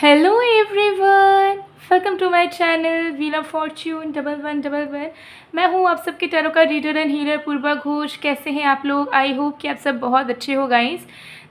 Hello everyone, welcome to my channel wheel of fortune 1111। मैं हूँ आप सबके टैरो का reader and healer Purva Ghosh. कैसे हैं आप लोग? आई होप कि आप सब बहुत अच्छे हो गाइस।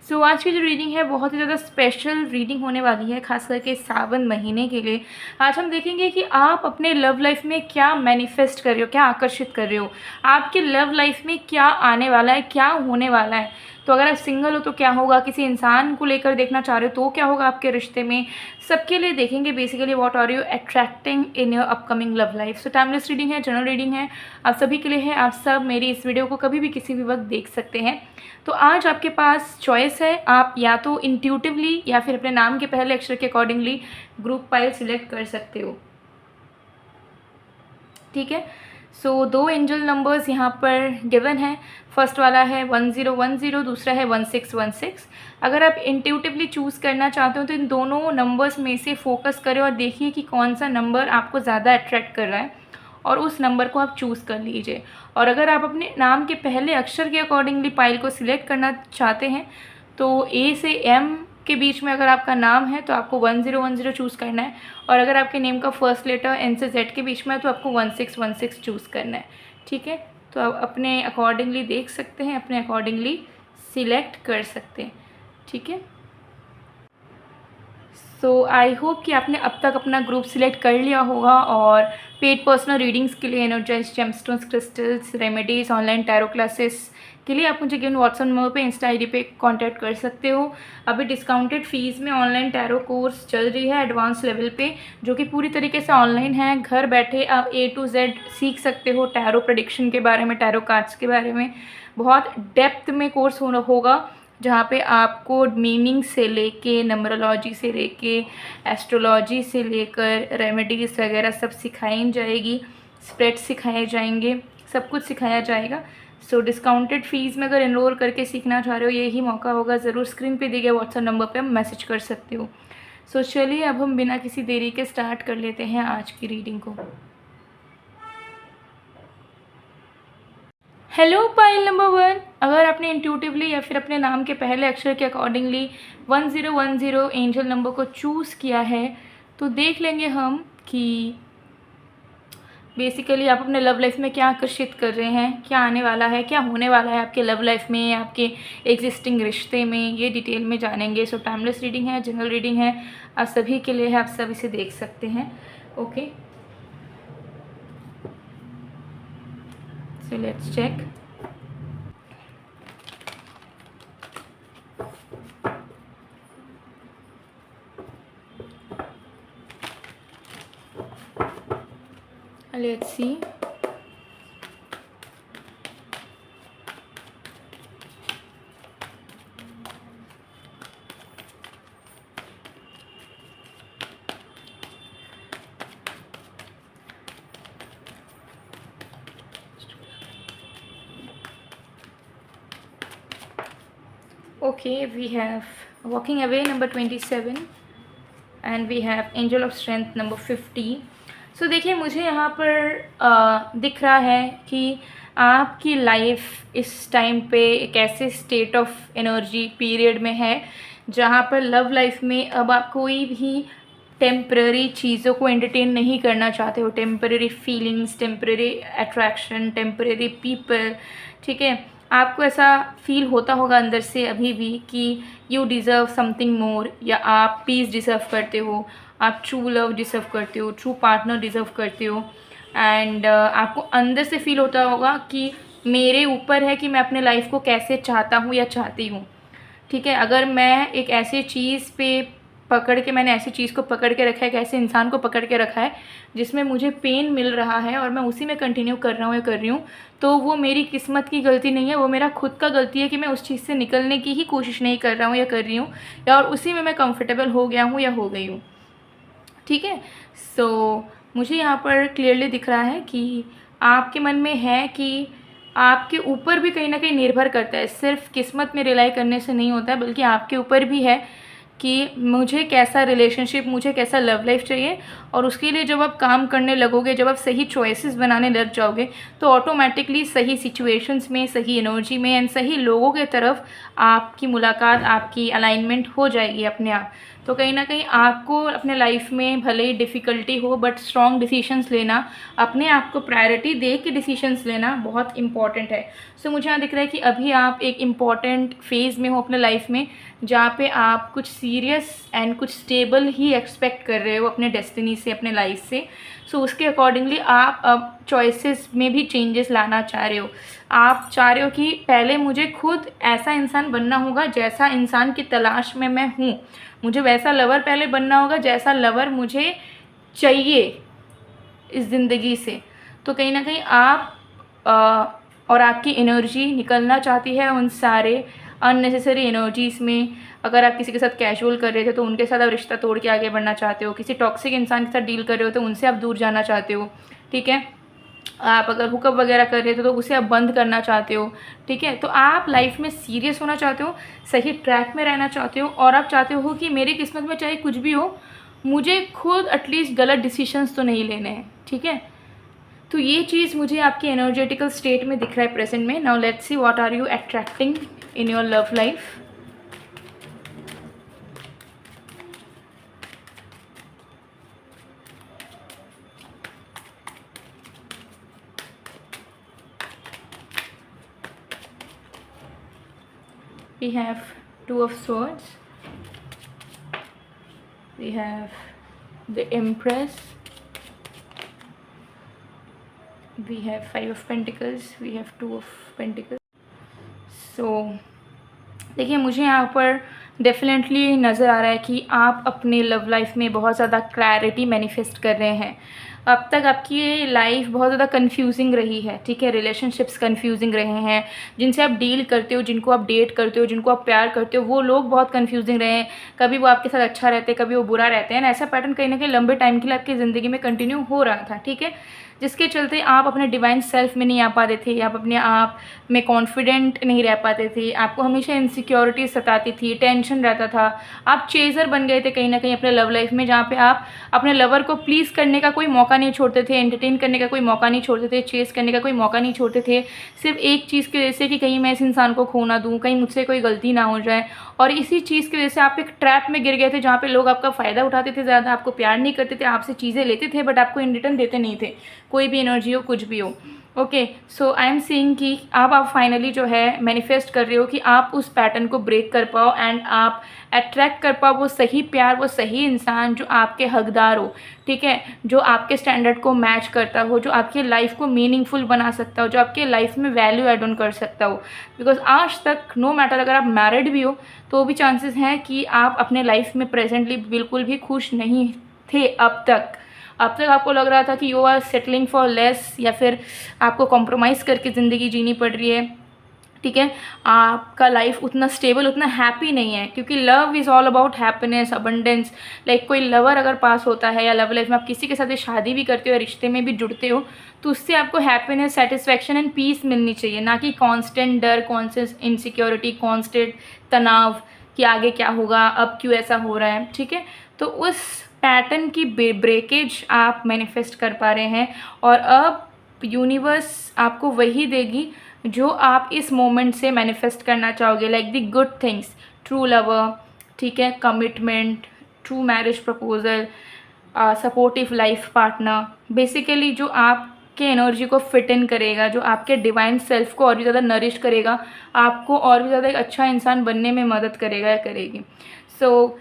सो आज की जो रीडिंग है बहुत ही ज़्यादा स्पेशल रीडिंग होने वाली है, खास करके सावन महीने के लिए। आज हम देखेंगे कि आप अपने लव लाइफ में क्या मैनिफेस्ट कर रहे हो, क्या आकर्षित कर रहे हो, आपके लव लाइफ में क्या आने वाला है, क्या होने वाला है। तो अगर आप सिंगल हो तो क्या होगा, किसी इंसान को लेकर देखना चाह रहे हो तो क्या होगा आपके रिश्ते में, सबके लिए देखेंगे basically what are you attracting in your upcoming love life. So timeless reading है, जनरल रीडिंग है, आप सभी के लिए है। आप सब मेरी इस वीडियो को कभी भी किसी भी वक्त देख सकते हैं। तो आज आपके पास चॉइस है, आप या तो इंट्यूटिवली या फिर अपने नाम के पहले अक्षर के अकॉर्डिंगली ग्रुप पाइल सिलेक्ट कर सकते हो। ठीक है, सो दो एंजल नंबर्स यहाँ पर गिवन है। फर्स्ट वाला है 1010, दूसरा है 1616। अगर आप इंट्यूटिवली चूज़ करना चाहते हो तो इन दोनों नंबर्स में से फोकस करें और देखिए कि कौन सा नंबर आपको ज़्यादा अट्रैक्ट कर रहा है और उस नंबर को आप चूज़ कर लीजिए। और अगर आप अपने नाम के पहले अक्षर के अकॉर्डिंगली पाइल को सिलेक्ट करना चाहते हैं तो ए से एम के बीच में अगर आपका नाम है तो आपको 1010 चूज़ करना है, और अगर आपके नेम का फर्स्ट लेटर एन से जेड के बीच में है तो आपको 1616 चूज़ करना है। ठीक है, तो आप अपने अकॉर्डिंगली देख सकते हैं, अपने अकॉर्डिंगली सिलेक्ट कर सकते हैं। ठीक है, सो आई होप कि आपने अब तक अपना ग्रुप सिलेक्ट कर लिया होगा। और पेड पर्सनल रीडिंग्स के लिए, energize gemstones, crystals, remedies, online tarot classes के लिए आप मुझे गिवन व्हाट्सएप नंबर पे, इंस्टा आईडी पे कांटेक्ट कर सकते हो। अभी डिस्काउंटेड फ़ीस में ऑनलाइन टैरो कोर्स चल रही है एडवांस लेवल पे, जो कि पूरी तरीके से ऑनलाइन है। घर बैठे आप A to Z सीख सकते हो, टैरो प्रेडिक्शन के बारे में, टैरो कार्ड्स के बारे में। बहुत डेप्थ में कोर्स होगा जहाँ पे आपको मीनिंग से लेके, नंबरोलॉजी से लेके, एस्ट्रोलॉजी से लेकर रेमेडीज़ वगैरह सब सिखाई जाएगी, स्प्रेड सिखाए जाएंगे, सब कुछ सिखाया जाएगा। सो डिस्काउंटेड फ़ीस में अगर एनरोल करके सीखना चाह रहे हो, यही मौका होगा। ज़रूर स्क्रीन पे दिए गए व्हाट्सएप नंबर पे आप मैसेज कर सकते हो। सो चलिए अब हम बिना किसी देरी के स्टार्ट कर लेते हैं आज की रीडिंग को। हेलो पाइल नंबर 1, अगर आपने इंट्यूटिवली या फिर अपने नाम के पहले अक्षर के अकॉर्डिंगली 1010 एंजल नंबर को चूज़ किया है तो देख लेंगे हम कि बेसिकली आप अपने लव लाइफ में क्या आकर्षित कर रहे हैं, क्या आने वाला है, क्या होने वाला है आपके लव लाइफ में, आपके एग्जिस्टिंग रिश्ते में, ये डिटेल में जानेंगे। सो टाइमलेस रीडिंग है, जनरल रीडिंग है, आप सभी के लिए है, आप सब इसे देख सकते हैं। Okay, so let's check. Let's see. Okay, we have walking away number 27 and we have angel of strength number 50. सो देखिए, मुझे यहाँ पर दिख रहा है कि आपकी लाइफ इस टाइम पे एक ऐसे स्टेट ऑफ एनर्जी पीरियड में है जहाँ पर लव लाइफ में अब आप कोई भी टेम्पररी चीज़ों को एंटरटेन नहीं करना चाहते हो। Temporary feelings, temporary attraction, temporary people. ठीक है, आपको ऐसा फील होता होगा अंदर से अभी भी कि यू डिज़र्व समथिंग मोर, या आप पीस डिज़र्व करते हो, आप ट्रू लव डिज़र्व करते हो, ट्रू पार्टनर डिज़र्व करते हो। एंड आपको अंदर से फील होता होगा कि मेरे ऊपर है कि मैं अपने लाइफ को कैसे चाहता हूँ या चाहती हूँ। ठीक है, अगर मैं एक ऐसी चीज़ पे मैंने ऐसी चीज़ को पकड़ के रखा है, एक ऐसे इंसान को पकड़ के रखा है जिसमें मुझे पेन मिल रहा है और मैं उसी में कंटिन्यू कर रहा हूँ या कर रही हूँ, तो वो मेरी किस्मत की गलती नहीं है, वो मेरा खुद का गलती है कि मैं उस चीज़ से निकलने की ही कोशिश नहीं कर रहा हूँ या कर रही हूँ, या और उसी में मैं कंफर्टेबल हो गया हूँ या हो गई हूँ। ठीक है, सो मुझे यहाँ पर क्लियरली दिख रहा है कि आपके मन में है कि आपके ऊपर भी कहीं ना कहीं निर्भर करता है, सिर्फ किस्मत में रिलाई करने से नहीं होता है, बल्कि आपके ऊपर भी है कि मुझे कैसा रिलेशनशिप, मुझे कैसा लव लाइफ चाहिए। और उसके लिए जब आप काम करने लगोगे, जब आप सही चॉइसेस बनाने लग जाओगे तो ऑटोमेटिकली सही सिचुएशंस में, सही एनर्जी में एंड सही लोगों के तरफ आपकी मुलाकात, आपकी अलाइनमेंट हो जाएगी अपने आप। तो कहीं ना कहीं आपको अपने लाइफ में भले ही डिफ़िकल्टी हो बट स्ट्रॉन्ग डिसीशंस लेना, अपने आप को प्रायोरिटी दे के डिसीशंस लेना बहुत इंपॉर्टेंट है। सो मुझे यहाँ दिख रहा है कि अभी आप एक इम्पॉर्टेंट फेज़ में हो अपने लाइफ में, जहाँ पे आप कुछ सीरियस एंड कुछ स्टेबल ही एक्सपेक्ट कर रहे हो अपने डेस्टिनी से, अपने लाइफ से। सो उसके अकॉर्डिंगली आप अब चॉइसेस में भी चेंजेस लाना चाह रहे हो। आप चाह रहे हो कि पहले मुझे खुद ऐसा इंसान बनना होगा जैसा इंसान की तलाश में मैं हूँ, मुझे वैसा लवर पहले बनना होगा जैसा लवर मुझे चाहिए इस ज़िंदगी से। तो कहीं ना कहीं आप और आपकी एनर्जी निकलना चाहती है उन सारे अननेसेसरी एनर्जीज़ में। अगर आप किसी के साथ कैजुअल कर रहे थे तो उनके साथ आप रिश्ता तोड़ के आगे बढ़ना चाहते हो, किसी टॉक्सिक इंसान के साथ डील कर रहे हो तो उनसे आप दूर जाना चाहते हो, ठीक है। आप अगर हुकअप वगैरह कर रहे थे तो उसे आप बंद करना चाहते हो, ठीक है। तो आप लाइफ में सीरियस होना चाहते हो, सही ट्रैक में रहना चाहते हो, और आप चाहते हो कि मेरी किस्मत में चाहे कुछ भी हो, मुझे खुद एटलीस्ट गलत डिसीजंस तो नहीं लेने हैं, ठीक है। तो ये चीज़ मुझे आपके एनर्जेटिकल स्टेट में दिख रहा है प्रेजेंट में। Now let's see what are you attracting in your love life. We have Two of Swords, we have the Empress, we have Five of Pentacles, we have Two of Pentacles. So देखिए, मुझे यहाँ पर definitely नज़र आ रहा है कि आप अपने लव लाइफ में बहुत ज़्यादा क्लैरिटी मैनिफेस्ट कर रहे हैं। अब तक आपकी ये लाइफ बहुत ज़्यादा कंफ्यूजिंग रही है, ठीक है। रिलेशनशिप्स कंफ्यूजिंग रहे हैं, जिनसे आप डील करते हो, जिनको आप डेट करते हो, जिनको आप प्यार करते हो, वो लोग बहुत कंफ्यूजिंग रहे हैं। कभी वो आपके साथ अच्छा रहते हैं, कभी वो बुरा रहते हैं। ऐसा पैटर्न कहीं ना कहीं लंबे टाइम के लिए आपकी ज़िंदगी में कंटिन्यू हो रहा था, ठीक है, जिसके चलते आप अपने डिवाइन सेल्फ में नहीं आ पाते थे, आप अपने आप में कॉन्फिडेंट नहीं रह पाते थे, आपको हमेशा इनसिक्योरिटी सताती थी, टेंशन रहता था। आप चेज़र बन गए थे कहीं ना कहीं अपने लव लाइफ में, जहाँ पे आप अपने लवर को प्लीज़ करने का कोई मौका नहीं छोड़ते थे, एंटरटेन करने का कोई मौका नहीं छोड़ते थे, चेज़ करने का कोई मौका नहीं छोड़ते थे, सिर्फ एक चीज़ की वजह से कि कहीं मैं इस इंसान को खो ना दूँ, कहीं मुझसे कोई गलती ना हो जाए। और इसी चीज़ की वजह से आप एक ट्रैप में गिर गए थे, जहाँ पे लोग आपका फ़ायदा उठाते थे, ज़्यादा आपको प्यार नहीं करते थे, आपसे चीज़ें लेते थे बट आपको इन रिटर्न देते नहीं थे, कोई भी एनर्जी हो, कुछ भी हो। Okay, so I am seeing कि अब आप फाइनली जो है मैनिफेस्ट कर रहे हो कि आप उस पैटर्न को ब्रेक कर पाओ एंड आप अट्रैक्ट कर पाओ वो सही प्यार, वो सही इंसान जो आपके हकदार हो, ठीक है, जो आपके स्टैंडर्ड को मैच करता हो, जो आपकी लाइफ को मीनिंगफुल बना सकता हो, जो आपके लाइफ में वैल्यू एड ऑन कर सकता हो। बिकॉज आज तक नो मैटर अगर आप मैरिड भी हो तो भी चांसेस हैं कि आप अपने लाइफ में प्रेजेंटली बिल्कुल भी खुश नहीं थे अब तक आपको लग रहा था कि you are settling for less, या फिर आपको कॉम्प्रोमाइज़ करके ज़िंदगी जीनी पड़ रही है, ठीक है। आपका लाइफ उतना स्टेबल, उतना हैप्पी नहीं है, क्योंकि love is all about happiness, abundance. Like कोई लवर अगर पास होता है या लव लाइफ में आप किसी के साथ शादी भी करते हो या रिश्ते में भी जुड़ते हो, तो उससे आपको हैप्पीनेस, सेटिस्फैक्शन एंड पीस मिलनी चाहिए, ना कि कांस्टेंट डर, कांस्टेंट इनसिक्योरिटी, कांस्टेंट तनाव कि आगे क्या होगा, अब क्यों ऐसा हो रहा है, ठीक है। तो उस पैटर्न की ब्रेकेज आप मैनिफेस्ट कर पा रहे हैं, और अब यूनिवर्स आपको वही देगी जो आप इस मोमेंट से मैनिफेस्ट करना चाहोगे। Like the good things, true lover, ठीक है, commitment, true marriage proposal, supportive life partner, basically जो आपके एनर्जी को फिट इन करेगा, जो आपके डिवाइन सेल्फ को और भी ज़्यादा नरिश करेगा, आपको और भी ज़्यादा एक अच्छा इंसान बनने में मदद करेगा या करेगी। सो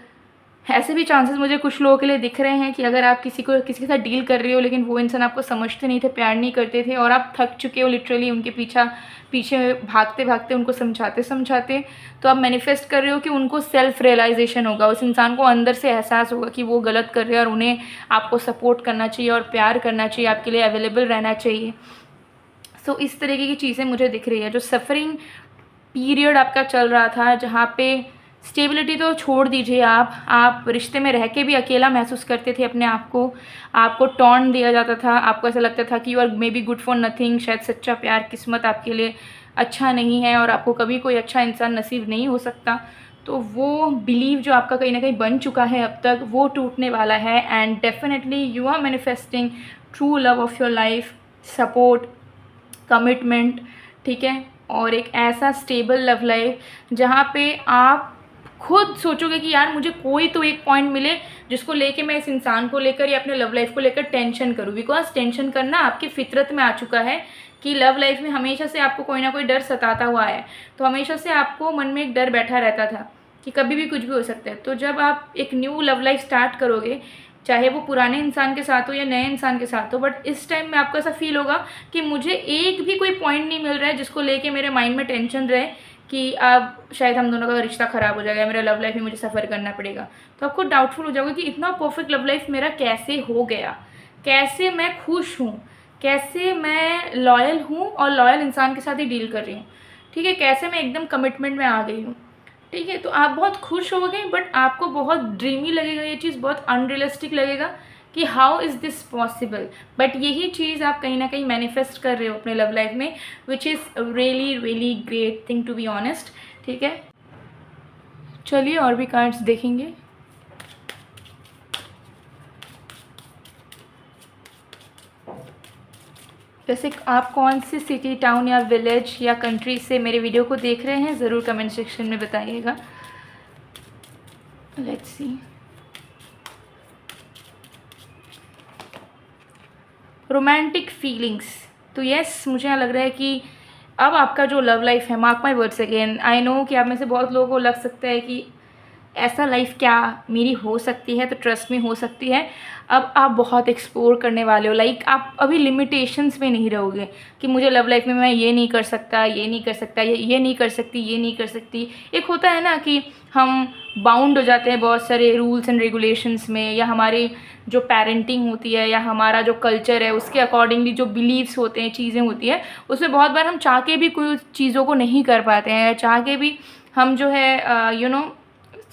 ऐसे भी चांसेस मुझे कुछ लोगों के लिए दिख रहे हैं कि अगर आप किसी के साथ डील कर रहे हो लेकिन वो इंसान आपको समझते नहीं थे, प्यार नहीं करते थे, और आप थक चुके हो लिटरली उनके पीछे भागते भागते, उनको समझाते, तो आप मैनिफेस्ट कर रहे हो कि उनको सेल्फ रियलाइजेशन होगा, उस इंसान को अंदर से एहसास होगा कि वो गलत कर रहे हैं और उन्हें आपको सपोर्ट करना चाहिए और प्यार करना चाहिए, आपके लिए अवेलेबल रहना चाहिए। सो इस तरीके की चीज़ें मुझे दिख रही है। जो सफरिंग पीरियड आपका चल रहा था, जहाँ पे स्टेबिलिटी तो छोड़ दीजिए, आप रिश्ते में रह के भी अकेला महसूस करते थे अपने आप को, आपको टॉन्ट दिया जाता था, आपको ऐसा लगता था कि you are maybe good for nothing, शायद सच्चा प्यार, किस्मत आपके लिए अच्छा नहीं है और आपको कभी कोई अच्छा इंसान नसीब नहीं हो सकता। तो वो बिलीव जो आपका कहीं ना कहीं बन चुका है अब तक, वो टूटने वाला है। And definitely you are manifesting true love of your life, support, commitment, ठीक है, और एक ऐसा स्टेबल लव लाइफ जहाँ पे आप खुद सोचोगे कि यार मुझे कोई तो एक पॉइंट मिले जिसको लेके मैं इस इंसान को लेकर या अपने लव लाइफ को लेकर टेंशन करूँ, बिकॉज टेंशन करना आपकी फितरत में आ चुका है कि लव लाइफ में हमेशा से आपको कोई ना कोई डर सताता हुआ है। तो हमेशा से आपको मन में एक डर बैठा रहता था कि कभी भी कुछ भी हो सकता है। तो जब आप एक न्यू लव लाइफ स्टार्ट करोगे, चाहे वो पुराने इंसान के साथ हो या नए इंसान के साथ हो, बट इस टाइम में आपको ऐसा फील होगा कि मुझे एक भी कोई पॉइंट नहीं मिल रहा है जिसको लेके मेरे माइंड में टेंशन रहे कि अब शायद हम दोनों का रिश्ता ख़राब हो जाएगा, मेरा लव लाइफ में मुझे सफ़र करना पड़ेगा। तो आपको डाउटफुल हो जाओगे कि इतना परफेक्ट लव लाइफ मेरा कैसे हो गया, कैसे मैं खुश हूँ, कैसे मैं लॉयल हूँ और लॉयल इंसान के साथ ही डील कर रही हूँ, ठीक है, कैसे मैं एकदम कमिटमेंट में आ गई हूँ, ठीक है। तो आप बहुत खुश होगे, बट आपको बहुत ड्रीमी लगेगा, ये चीज़ बहुत अनरियलिस्टिक लगेगा कि how is this possible. But यही चीज़ आप कहीं ना कहीं मैनिफेस्ट कर रहे हो अपने लव लाइफ में, which is really really great thing to be honest, ठीक है। चलिए और भी कार्ड्स देखेंगे। वैसे आप कौन सी सिटी, टाउन या विलेज या कंट्री से मेरे वीडियो को देख रहे हैं, ज़रूर कमेंट सेक्शन में बताइएगा। Let's see. रोमांटिक फीलिंग्स, तो यस मुझे यहाँ लग रहा है कि अब आपका जो लव लाइफ है, mark my words again, I know कि आप में से बहुत लोगों को लग सकता है कि ऐसा लाइफ क्या मेरी हो सकती है, तो ट्रस्ट में हो सकती है। अब आप बहुत एक्सप्लोर करने वाले हो, लाइक आप अभी लिमिटेशंस में नहीं रहोगे कि मुझे लव लाइफ में मैं ये नहीं कर सकता, ये नहीं कर सकता, ये नहीं कर सकती, ये नहीं कर सकती। एक होता है ना कि हम बाउंड हो जाते हैं बहुत सारे रूल्स एंड रेगुलेशंस में, या हमारी जो पेरेंटिंग होती है या हमारा जो कल्चर है उसके अकॉर्डिंगली जो बिलीव्स होते हैं, चीज़ें होती हैं, उसमें बहुत बार हम चाह के भी कोई चीज़ों को नहीं कर पाते हैं, चाह के भी हम जो है यू नो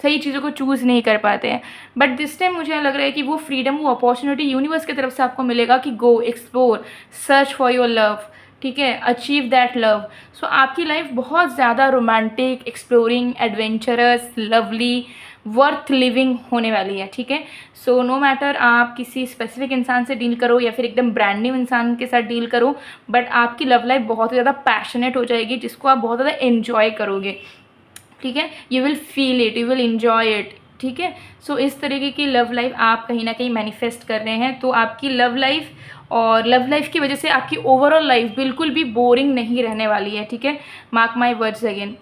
सही चीज़ों को चूज़ नहीं कर पाते हैं। बट दिस टाइम मुझे लग रहा है कि वो फ्रीडम, वो अपॉर्चुनिटी यूनिवर्स की तरफ से आपको मिलेगा कि गो explore, search for your love, ठीक है, अचीव दैट लव। सो आपकी लाइफ बहुत ज़्यादा romantic, exploring, adventurous, lovely, worth living होने वाली है, ठीक है। सो नो मैटर आप किसी स्पेसिफिक इंसान से डील करो या फिर एकदम ब्रांड न्यू इंसान के साथ डील करो, बट आपकी लव लाइफ बहुत ज़्यादा पैशनेट हो जाएगी, जिसको आप बहुत ज़्यादा एन्जॉय करोगे, ठीक है। You will feel it, you will enjoy it, ठीक है। सो इस तरीके की लव लाइफ आप कहीं ना कहीं मैनिफेस्ट कर रहे हैं। तो आपकी लव लाइफ और लव लाइफ की वजह से आपकी ओवरऑल लाइफ बिल्कुल भी बोरिंग नहीं रहने वाली है, ठीक है, मार्क माई वर्ड्स अगेन।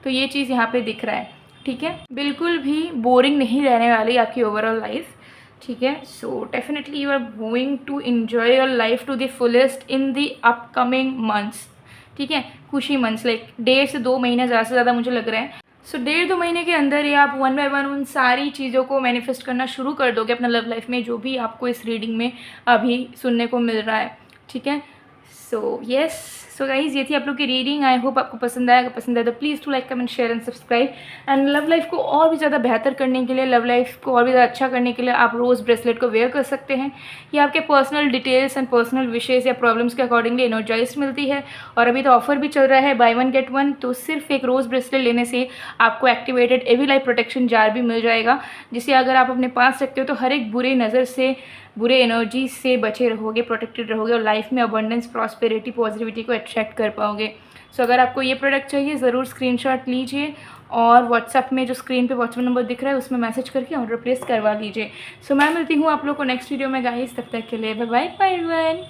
तो ये चीज़ यहाँ पे दिख रहा है, ठीक है, बिल्कुल भी बोरिंग नहीं रहने वाली आपकी ओवरऑल लाइफ, ठीक है। So definitely you are going to enjoy your life to the fullest in the upcoming months, ठीक है, खुशी मंथ्स, लाइक 1.5 से 2 महीने ज़्यादा से ज़्यादा मुझे लग रहा है। सो 1.5-2 महीने के अंदर ही आप वन बाय वन उन सारी चीज़ों को मैनिफेस्ट करना शुरू कर दोगे अपना लव लाइफ में, जो भी आपको इस रीडिंग में अभी सुनने को मिल रहा है, ठीक है। सो येस, सो गाइज ये थी आप लोग की रीडिंग। आई होप आपको पसंद आया, अगर पसंद आया तो please to like, comment, share and subscribe. And love life को और भी ज़्यादा बेहतर करने के लिए, लव लाइफ को और भी ज़्यादा अच्छा करने के लिए आप रोज़ ब्रेसलेट को वेयर कर सकते हैं। ये आपके personal details and personal wishes या प्रॉब्लम्स के अकॉर्डिंगली एनर्जाइज्ड मिलती है। और अभी तो ऑफर भी चल रहा है, बाय 1 गेट 1। तो सिर्फ एक रोज़ ब्रेसलेट लेने से आपको एक्टिवेटेड एवी लाइफ प्रोटेक्शन जार भी मिल जाएगा, जिसे अगर आप अपने पास रखते हो तो हर एक बुरी नज़र से, बुरे एनर्जी से बचे रहोगे, प्रोटेक्टेड रहोगे और लाइफ में अबंडेंस, प्रॉस्पेरिटी, पॉजिटिविटी को अट्रैक्ट कर पाओगे। सो अगर आपको ये प्रोडक्ट चाहिए ज़रूर स्क्रीनशॉट लीजिए और व्हाट्सएप में जो स्क्रीन पे व्हाट्सएप नंबर दिख रहा है उसमें मैसेज करके ऑर्डर प्लेस करवा लीजिए। सो मैं मिलती हूँ आप लोग को नेक्स्ट वीडियो में गाइस, तब तक के लिए bye bye everyone.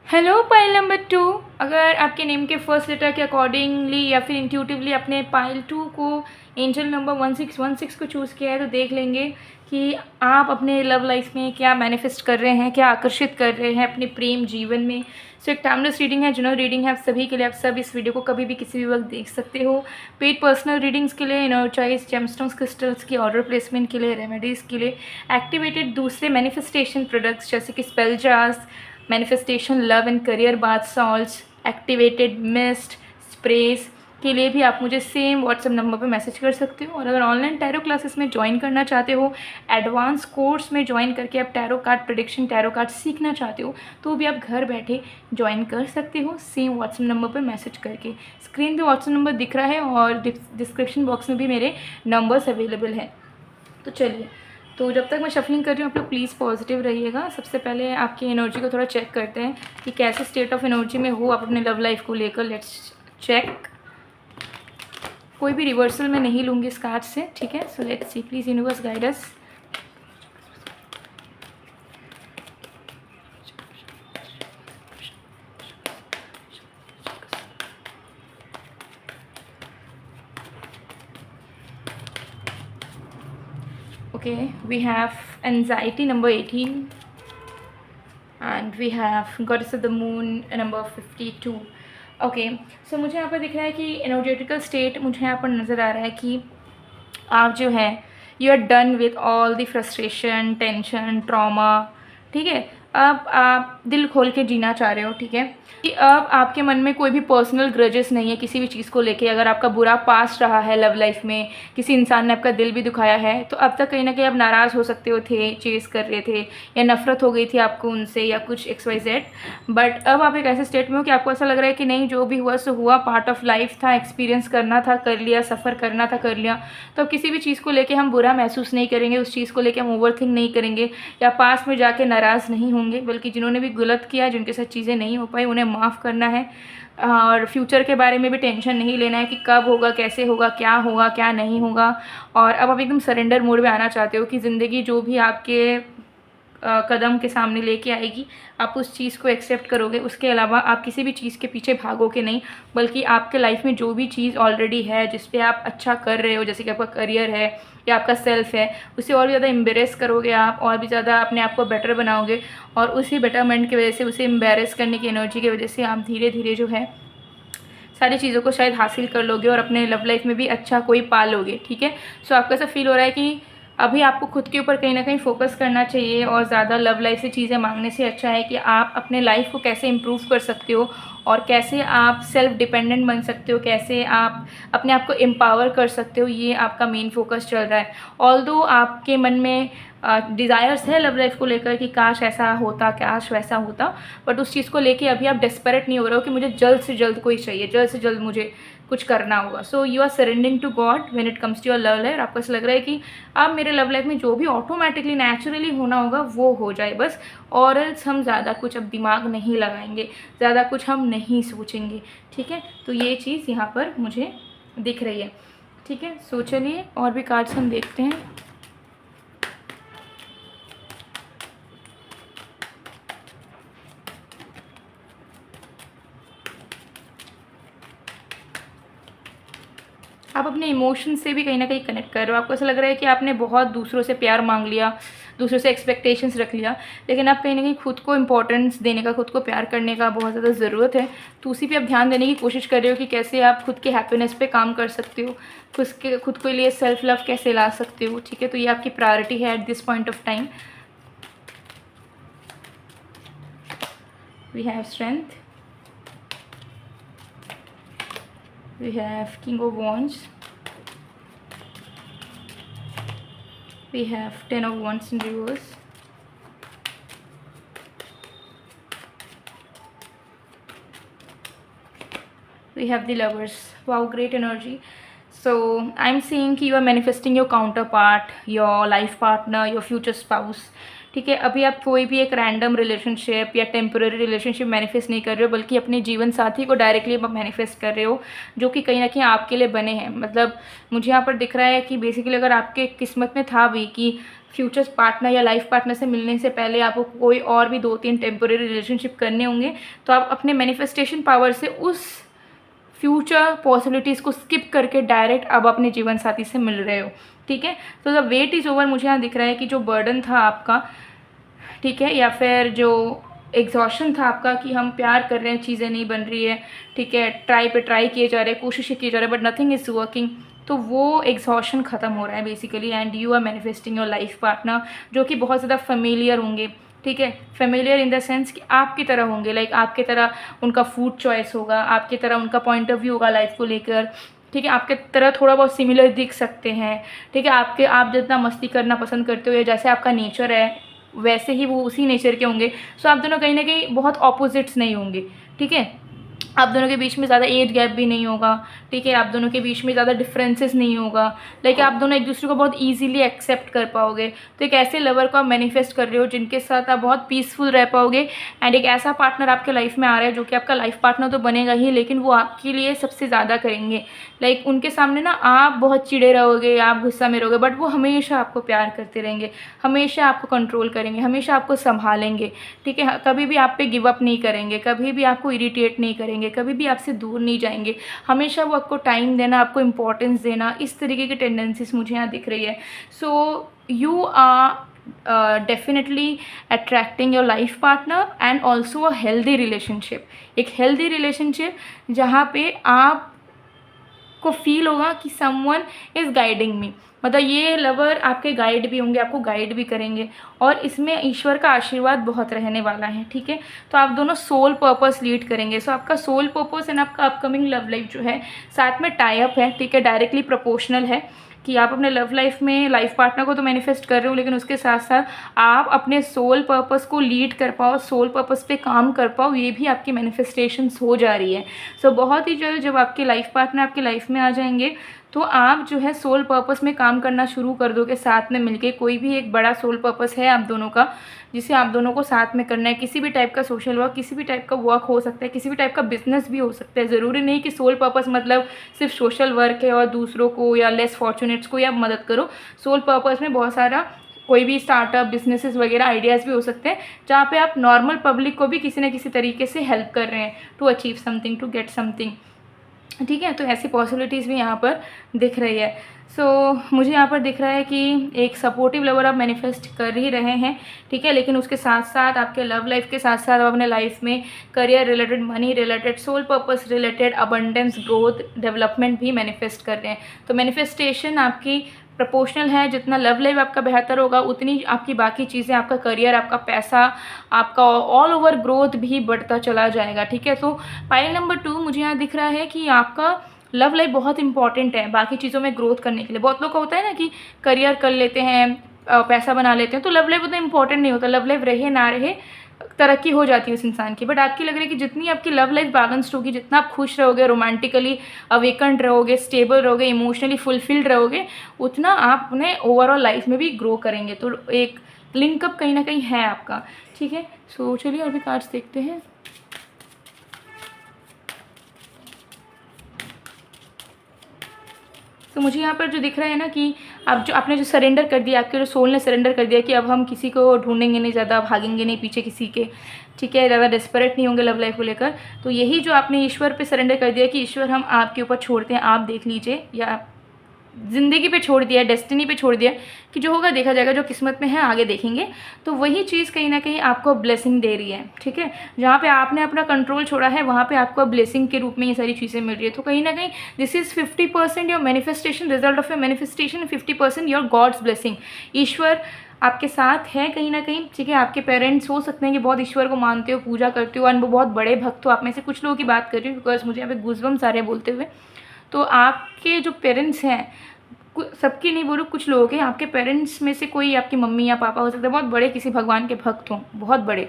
Hello pile number 2, अगर आपके नेम के फर्स्ट लेटर के अकॉर्डिंगली या फिर इंट्यूटिवली अपने पाइल 2 को एंजल नंबर 1616 को चूज़ किया है, तो देख लेंगे कि आप अपने लव लाइफ में क्या मैनिफेस्ट कर रहे हैं, क्या आकर्षित कर रहे हैं अपने प्रेम जीवन में। सो एक टाइमलेस रीडिंग है, जनरल रीडिंग है आप सभी के लिए। आप सब इस वीडियो को कभी भी किसी भी वक्त देख सकते हो। पेड पर्सनल रीडिंग्स के लिए, एनर्जाइज जेमस्टोन्स क्रिस्टल्स की ऑर्डर प्लेसमेंट के लिए, रेमेडीज़ के लिए, एक्टिवेटेड दूसरे मैनिफेस्टेशन प्रोडक्ट्स जैसे कि spell jars, manifestation love and career bath salts, activated mist sprays के लिए भी आप मुझे सेम व्हाट्सएप नंबर पे मैसेज कर सकते हो। और अगर ऑनलाइन टैरो क्लासेस में ज्वाइन करना चाहते हो, एडवांस कोर्स में ज्वाइन करके आप tarot card prediction, tarot card सीखना चाहते हो, तो भी आप घर बैठे ज्वाइन कर सकते हो सेम व्हाट्सएप नंबर पे मैसेज करके। स्क्रीन पे व्हाट्सएप नंबर दिख रहा है और डिस्क्रिप्शन बॉक्स में भी मेरे नंबर्स अवेलेबल हैं। तो चलिए, तो जब तक मैं शफलिंग कर रही हूँ आप लोग प्लीज़ पॉजिटिव रहिएगा। सबसे पहले आपकी एनर्जी को थोड़ा चेक करते हैं कि कैसे स्टेट ऑफ एनर्जी में हो आप अपने लव लाइफ को लेकर। Let's check. कोई भी रिवर्सल मैं नहीं लूँगी इस कार्ड से, ठीक है। So let's see, please universe guide us. Okay, we have anxiety number 18 and we have goddess of the moon number 52. Okay, सो मुझे यहाँ पर दिख रहा है कि एनर्जेटिकल स्टेट मुझे यहाँ पर नज़र आ रहा है कि आप जो है you are done with all the frustration, tension, trauma, ठीक है। अब आप दिल खोल के जीना चाह रहे हो, ठीक है। कि अब आपके मन में कोई भी पर्सनल ग्रजेस नहीं है किसी भी चीज़ को लेके। अगर आपका बुरा पास्ट रहा है लव लाइफ में, किसी इंसान ने आपका दिल भी दुखाया है, तो अब तक कहीं ना कहीं आप नाराज़ हो सकते हो थे, चेस कर रहे थे, या नफ़रत हो गई थी आपको उनसे, या कुछ XYZ। बट अब आप एक ऐसे स्टेट में हो कि आपको ऐसा लग रहा है कि नहीं, जो भी हुआ सो हुआ, पार्ट ऑफ लाइफ था, एक्सपीरियंस करना था कर लिया, सफ़र करना था कर लिया। तो अब किसी भी चीज़ को लेके हम बुरा महसूस नहीं करेंगे, उस चीज़ को लेके हम ओवरथिंक नहीं करेंगे, या पास में जाके नाराज़ नहीं होंगे, बल्कि जिन्होंने भी गलत किया, जिनके साथ चीज़ें नहीं हो पाई, उन्हें माफ़ करना है। और फ्यूचर के बारे में भी टेंशन नहीं लेना है कि कब होगा, कैसे होगा, क्या नहीं होगा। और अब आप एकदम सरेंडर मोड में आना चाहते हो कि ज़िंदगी जो भी आपके कदम के सामने लेके आएगी, आप उस चीज़ को एक्सेप्ट करोगे। उसके अलावा आप किसी भी चीज़ के पीछे भागोगे नहीं, बल्कि आपके लाइफ में जो भी चीज़ ऑलरेडी है, जिस पे आप अच्छा कर रहे हो, जैसे कि आपका करियर है या आपका सेल्फ है, उसे और भी ज़्यादा एम्बेरेस करोगे आप, और भी ज़्यादा अपने आप को बेटर बनाओगे। और उसी बेटरमेंट की वजह से, उसे एम्बेरेस करने की एनर्जी की वजह से आप धीरे धीरे जो है सारी चीज़ों को शायद हासिल कर लोगे, और अपने लव लाइफ में भी अच्छा कोई पालोगे, ठीक है। सो आपको ऐसा फील हो रहा है कि अभी आपको खुद के ऊपर कहीं ना कहीं फोकस करना चाहिए, और ज़्यादा लव लाइफ से चीज़ें मांगने से अच्छा है कि आप अपने लाइफ को कैसे इम्प्रूव कर सकते हो, और कैसे आप सेल्फ डिपेंडेंट बन सकते हो, कैसे आप अपने आप को एम्पावर कर सकते हो, ये आपका मेन फोकस चल रहा है। ऑल्दो आपके मन में डिज़ायर्स है लव लाइफ को लेकर कि काश ऐसा होता, काश वैसा होता, बट उस चीज़ को लेके अभी आप डेस्परेट नहीं हो रहे हो कि मुझे जल्द से जल्द कोई चाहिए, जल्द से जल्द मुझे कुछ करना होगा। So you are surrendering to God when it comes to your love life. आपको ऐसा लग रहा है कि अब मेरे लव लाइफ में जो भी ऑटोमेटिकली नेचुरली होना होगा वो हो जाए बस, और एल्स हम ज़्यादा कुछ अब दिमाग नहीं लगाएंगे, ज़्यादा कुछ हम नहीं सोचेंगे, ठीक है। तो ये चीज़ यहाँ पर मुझे दिख रही है, ठीक है। सो चलिए और भी कार्ड्स हम देखते हैं। आप अपने इमोशन से भी कहीं ना कहीं कनेक्ट कर रहे हो। आपको ऐसा लग रहा है कि आपने बहुत दूसरों से प्यार मांग लिया, दूसरों से एक्सपेक्टेशंस रख लिया, लेकिन आप कहीं ना कहीं खुद को इम्पोर्टेंस देने का, खुद को प्यार करने का बहुत ज़्यादा ज़रूरत है। तो उसी पे आप ध्यान देने की कोशिश कर रहे हो कि कैसे आप खुद के हैप्पीनेस पे काम कर सकते हो, खुद के लिए सेल्फ लव कैसे ला सकते हो, ठीक है। तो ये आपकी प्रायोरिटी है at this point of time. We have strength, we have King of Wands, we have Ten of Wands in reverse, we have the Lovers. Wow, great energy. So I'm seeing कि you are manifesting your counterpart, your life partner, your future spouse, ठीक है। अभी आप कोई भी एक random relationship या temporary relationship manifest नहीं कर रहे हो, बल्कि अपने जीवन साथी को डायरेक्टली आप मैनिफेस्ट कर रहे हो, जो कि कहीं ना कहीं आपके लिए बने हैं। मतलब मुझे यहाँ पर दिख रहा है कि बेसिकली अगर आपके किस्मत में था भी कि फ्यूचर पार्टनर या लाइफ पार्टनर से मिलने से पहले आपको कोई और भी 2-3 टेम्पररी रिलेशनशिप करने होंगे, तो आप अपने मैनिफेस्टेशन पावर से उस फ्यूचर पॉसिबिलिटीज़ को स्किप करके डायरेक्ट अब अपने जीवन साथी से मिल रहे हो, ठीक है। तो द वेट इज़ ओवर। मुझे यहाँ दिख रहा है कि जो बर्डन था आपका, ठीक है, या फिर जो एग्जॉशन था आपका कि हम प्यार कर रहे हैं, चीज़ें नहीं बन रही है, ठीक है, ट्राई किए जा रहे हैं, कोशिशें किए जा रहे हैं, बट नथिंग इज़ वर्किंग, तो वो एग्जॉशन ख़त्म हो रहा है basically. And you are manifesting your life partner, जो कि बहुत ज़्यादा फेमिलियर होंगे, ठीक है। फेमिलियर इन द सेंस कि आपकी तरह होंगे, लाइक आपकी तरह उनका फूड चॉइस होगा, आपकी तरह उनका पॉइंट ऑफ व्यू होगा लाइफ को लेकर, ठीक है। आपके तरह थोड़ा बहुत सिमिलर दिख सकते हैं, ठीक है। आप जितना मस्ती करना पसंद करते हो या जैसे आपका नेचर है वैसे ही वो उसी नेचर के होंगे। सो आप दोनों कहीं ना कहीं बहुत ऑपोजिट्स नहीं होंगे, ठीक है। आप दोनों के बीच में ज़्यादा एज गैप भी नहीं होगा, ठीक है। आप दोनों के बीच में ज़्यादा डिफरेंसेस नहीं होगा, लाइक आप दोनों एक दूसरे को बहुत इजीली एक्सेप्ट कर पाओगे। तो एक ऐसे लवर को आप मैनिफेस्ट कर रहे हो जिनके साथ आप बहुत पीसफुल रह पाओगे, एंड एक ऐसा पार्टनर आपके लाइफ में आ रहा है जो कि आपका लाइफ पार्टनर तो बनेगा ही, लेकिन वो आपके लिए सबसे ज़्यादा करेंगे। लाइक उनके सामने ना आप बहुत चिड़े रहोगे, आप गुस्सा में रहोगे, बट वो हमेशा आपको प्यार करते रहेंगे, हमेशा आपको कंट्रोल करेंगे, हमेशा आपको संभालेंगे, ठीक है। कभी भी आप पे गिव अप नहीं करेंगे, कभी भी आपको इरिटेट नहीं करेंगे, कभी भी आपसे दूर नहीं जाएंगे, हमेशा वो आपको टाइम देना, आपको इम्पोर्टेंस देना, इस तरीके की टेंडेंसीज मुझे यहाँ दिख रही है। So you are definitely attracting your life partner and also a healthy relationship, एक हेल्दी रिलेशनशिप जहाँ पे आप को फील होगा कि समवन इज़ गाइडिंग मी, मतलब ये लवर आपके गाइड भी होंगे, आपको गाइड भी करेंगे, और इसमें ईश्वर का आशीर्वाद बहुत रहने वाला है, ठीक है। तो आप दोनों सोल पर्पस लीड करेंगे। सो आपका सोल पर्पस एंड आपका अपकमिंग लव लाइफ जो है साथ में टाई अप है, ठीक है, डायरेक्टली प्रोपोर्शनल है कि आप अपने लव लाइफ में लाइफ पार्टनर को तो मैनिफेस्ट कर रहे हो, लेकिन उसके साथ साथ आप अपने सोल पर्पस को लीड कर पाओ, सोल पर्पस पे काम कर पाओ, ये भी आपकी मैनिफेस्टेशंस हो जा रही है। सो बहुत ही जल्द जब आपके लाइफ पार्टनर आपकी लाइफ में आ जाएंगे तो आप जो है सोल पर्पस में काम करना शुरू कर दोगे साथ में मिलके। कोई भी एक बड़ा सोल पर्पस है आप दोनों का जिसे आप दोनों को साथ में करना है, किसी भी टाइप का सोशल वर्क, किसी भी टाइप का वर्क हो सकता है, किसी भी टाइप का बिजनेस भी हो सकता है। ज़रूरी नहीं कि सोल पर्पस मतलब सिर्फ सोशल वर्क है और दूसरों को या लेस फॉर्चुनेट्स को या मदद करो। सोल पर्पस में बहुत सारा कोई भी स्टार्टअप, बिजनेसेस वगैरह आइडियाज़ भी हो सकते हैं जहाँ पे आप नॉर्मल पब्लिक को भी किसी न किसी तरीके से हेल्प कर रहे हैं to achieve something, to get something, ठीक है। तो ऐसी पॉसिबिलिटीज़ भी यहाँ पर दिख रही है। सो मुझे यहाँ पर दिख रहा है कि एक सपोर्टिव लवर आप मैनिफेस्ट कर ही रहे हैं, ठीक है, लेकिन उसके साथ साथ आपके लव लाइफ के साथ साथ आप अपने लाइफ में career related, money related, soul purpose related, abundance, growth, development भी मैनिफेस्ट कर रहे हैं। तो मैनिफेस्टेशन आपकी प्रोपोर्शनल है, जितना लव लाइफ आपका बेहतर होगा उतनी आपकी बाकी चीज़ें, आपका करियर, आपका पैसा, आपका ऑल ओवर ग्रोथ भी बढ़ता चला जाएगा, ठीक है। तो पाइल नंबर 2 मुझे यहाँ दिख रहा है कि आपका लव लाइफ बहुत इंपॉर्टेंट है बाकी चीज़ों में ग्रोथ करने के लिए। बहुत लोग का होता है ना कि करियर कर लेते हैं, पैसा बना लेते हैं, तो लव लाइफ उतना इंपॉर्टेंट नहीं होता, लव लाइफ रहे ना रहे तरक्की हो जाती है उस इंसान की। बट आपकी लग रही है कि जितनी आपकी लव लाइफ बैलेंस्ड होगी, जितना आप खुश रहोगे, रोमांटिकली अवेकन्ड रहोगे, स्टेबल रहोगे, इमोशनली फुलफिल्ड रहोगे, उतना आप अपने ओवरऑल लाइफ में भी ग्रो करेंगे। तो एक लिंकअप कहीं ना कहीं है आपका, ठीक है। सो चलिए और भी कार्ड्स देखते हैं। तो मुझे यहाँ पर जो दिख रहा है ना कि आप जो आपने जो सरेंडर कर दिया, आपके जो सोल ने सरेंडर कर दिया कि अब हम किसी को ढूंढेंगे नहीं, ज़्यादा भागेंगे नहीं पीछे किसी के, ठीक है, ज़्यादा डेस्परेट नहीं होंगे लव लाइफ को लेकर। तो यही जो आपने ईश्वर पे सरेंडर कर दिया कि ईश्वर हम आपके ऊपर छोड़ते हैं, आप देख लीजिए, या ज़िंदगी पे छोड़ दिया, डेस्टिनी पे छोड़ दिया कि जो होगा देखा जाएगा, जो किस्मत में है आगे देखेंगे। तो वही चीज़ कहीं ना कहीं आपको ब्लेसिंग दे रही है, ठीक है। जहाँ पे आपने अपना कंट्रोल छोड़ा है वहाँ पे आपको ब्लेसिंग के रूप में ये सारी चीज़ें मिल रही है। तो कहीं ना कहीं this is 50% your manifestation, result of your manifestation, 50% your God's blessing. ईश्वर आपके साथ है कहीं ना कहीं, ठीक है। आपके पेरेंट्स हो सकते हैं कि बहुत ईश्वर को मानते हो, पूजा करते हो, और वो बहुत बड़े भक्त हो। आप में से कुछ लोगों की बात कर रही हूँ बिकॉज मुझे यहाँ पे गूज़बम्स आ रहे हैं बोलते हुए। तो आपके जो पेरेंट्स हैं, सबकी नहीं बोलूँ, कुछ लोग हैं, आपके पेरेंट्स में से कोई आपकी मम्मी या पापा हो सकते हैं बहुत बड़े किसी भगवान के भक्त हों, बहुत बड़े,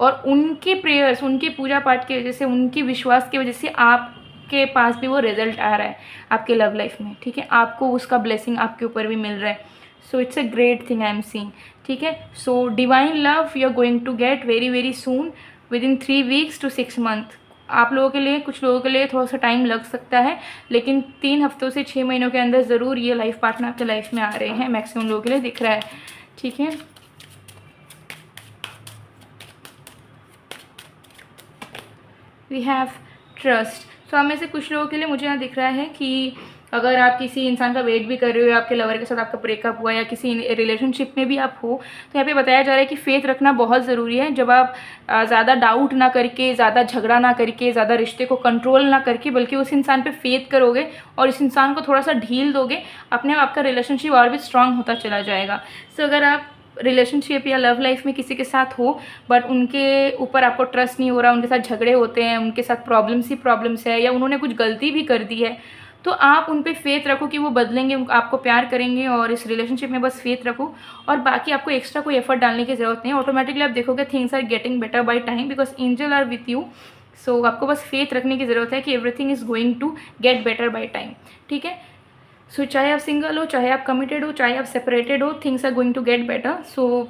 और उनके प्रेयर्स, उनके पूजा पाठ की वजह से, उनकी विश्वास की वजह से आपके पास भी वो रिजल्ट आ रहा है आपके लव लाइफ में, ठीक है। आपको उसका ब्लेसिंग आपके ऊपर भी मिल रहा है। So it's a great thing I am seeing, ठीक है। So divine love you are going to get very very soon, within 3 weeks to 6 months। आप लोगों के लिए, कुछ लोगों के लिए थोड़ा सा टाइम लग सकता है, लेकिन 3 हफ्तों से 6 महीनों के अंदर ज़रूर ये लाइफ पार्टनर आपके लाइफ में आ रहे हैं, मैक्सिमम लोगों के लिए दिख रहा है, ठीक है। We have trust. तो हमें से कुछ लोगों के लिए मुझे यहाँ दिख रहा है कि अगर आप किसी इंसान का वेट भी कर रहे हो, या आपके लवर के साथ आपका ब्रेकअप हुआ, या किसी रिलेशनशिप में भी आप हो, तो यहाँ पे बताया जा रहा है कि फेथ रखना बहुत ज़रूरी है। जब आप ज़्यादा डाउट ना करके, ज़्यादा झगड़ा ना करके, ज़्यादा रिश्ते को कंट्रोल ना करके, बल्कि उस इंसान पे फेथ करोगे और इस इंसान को थोड़ा सा ढील दोगे, अपने आपका रिलेशनशिप और भी स्ट्रांग होता चला जाएगा। सो अगर आप रिलेशनशिप या लव लाइफ में किसी के साथ हो, बट उनके ऊपर आपको ट्रस्ट नहीं हो रहा, उनके साथ झगड़े होते हैं, उनके साथ प्रॉब्लम्स ही प्रॉब्लम्स है, या उन्होंने कुछ गलती भी कर दी है, तो आप उन पे फेथ रखो कि वो बदलेंगे, आपको प्यार करेंगे, और इस रिलेशनशिप में बस फेथ रखो, और बाकी आपको एक्स्ट्रा कोई एफर्ट डालने की ज़रूरत नहीं है। ऑटोमेटिकली आप देखोगे things are getting better by time, because angel are with you. So आपको बस फेथ रखने की ज़रूरत है कि everything is going to get better by time, ठीक है। सो चाहे आप सिंगल हो, चाहे आप कमिटेड हो, चाहे आप सेपरेटेड हो, things are going to get better. So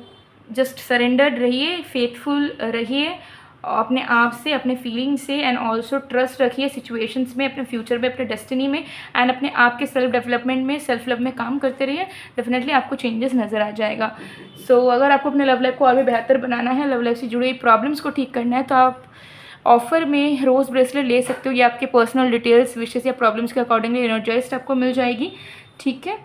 just surrendered रहिए, फेथफुल रहिए अपने आप से, अपने फीलिंग से, एंड ऑल्सो ट्रस्ट रखिए सिचुएशंस में, अपने फ्यूचर में, अपने डेस्टिनी में, एंड अपने आप के सेल्फ डेवलपमेंट में, सेल्फ लव में काम करते रहिए। डेफिनेटली आपको चेंजेस नज़र आ जाएगा। सो अगर आपको अपने लव लाइफ को और भी बेहतर बनाना है, लव लाइफ से जुड़ी हुई प्रॉब्लम्स को ठीक करना है, तो आप ऑफ़र में रोज़ ब्रेसलेट ले सकते हो। ये आपके पर्सनल डिटेल्स, विशेस या प्रॉब्लम्स के अकॉर्डिंगली एनर्जाइज्ड आपको मिल जाएगी, ठीक है।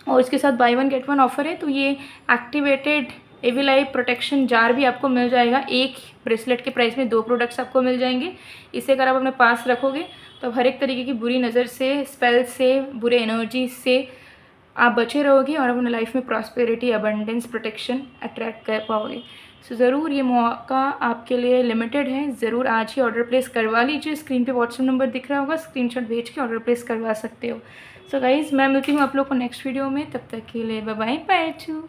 और इसके साथ buy one get one offer है, तो ये activated evil eye protection jar भी आपको मिल जाएगा। एक ब्रेसलेट के प्राइस में 2 प्रोडक्ट्स आपको मिल जाएंगे। इसे अगर आप अपने पास रखोगे तो आप हर एक तरीके की बुरी नज़र से, स्पेल से, बुरे एनर्जी से आप बचे रहोगे और अपने लाइफ में प्रॉस्पेरिटी, अबंडेंस, प्रोटेक्शन अट्रैक्ट कर पाओगे। सो ज़रूर ये मौका आपके लिए लिमिटेड है, ज़रूर आज ही ऑर्डर प्लेस करवा लीजिए। स्क्रीन पे व्हाट्सएप नंबर दिख रहा होगा, स्क्रीनशॉट भेज के ऑर्डर प्लेस करवा सकते हो। सो गाइज़, मैं मिलती हूँ आप लोग को नेक्स्ट वीडियो में, तब तक के लिए बाय बाय, बाय टू।